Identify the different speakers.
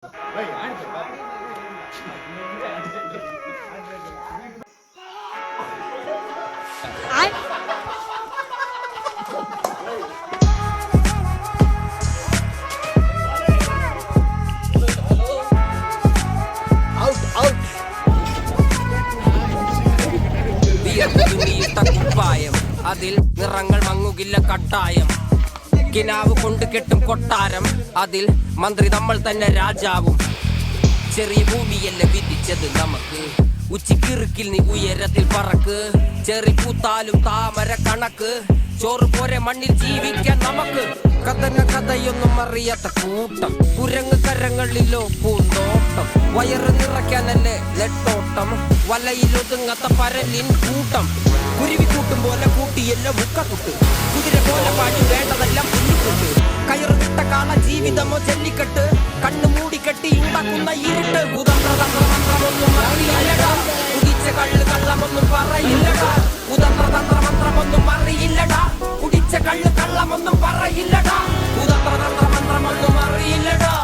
Speaker 1: കുപ്പായം അതിൽ നിറങ്ങൾ മങ്ങുകില്ല കട്ടായം. കിനാവ് കൊണ്ട് കെട്ടും കൊട്ടാരം അതിൽ മന്ത്രി നമ്മൾ തന്നെ രാജാവും. ചെറിയ ഭൂമിയല്ല വിധിച്ചത് നമുക്ക്, ഉച്ചിക്കിറുക്കിൽ നീ ഉയരത്തിൽ പറക്ക്. ചെറി പൂത്താലും താമര കണക്ക്, ചോറ് പോരെ മണ്ണിൽ ജീവിക്കാൻ നമുക്ക്. കഥയൊന്നും അറിയാത്ത കൂട്ടം, കുരങ്ങ് കരങ്ങളിലോ പൂന്തോട്ടം. വയറ് നിറയ്ക്കാനല്ലേ നെട്ടോട്ടം, വലയിലൊതുങ്ങാത്ത പരലിൻ കൂട്ടം. കുരുവി കൂട്ടും പോലെ കൂട്ടിയല്ല മുക്കക്കുട്ട്, കുതിര പോലെ പാടി വേണ്ടതെല്ലാം പുല്ലിക്കുട്ട്. കയറ് വിട്ട കാള ജീവിതമോ ജല്ലിക്കെട്ട്, കണ്ണു മൂടിക്കെട്ടി ഉണ്ടാക്കുന്ന ഇരുട്ട്. കുതന്ത്രതന്ത്രമന്ത്രമൊന്നും അറിയില്ലടാ, കുടിച്ച കള്ള് കള്ളമൊന്നും പറയില്ലടാ. കുതന്ത്രതന്ത്രമന്ത്രമൊന്നും അറിയില്ലടാ, കുടിച്ച കള്ള് കള്ളമൊന്നും പറയില്ലടാ. കുതന്ത്രതന്ത്രമന്ത്രമൊന്നും അറിയില്ലടാ.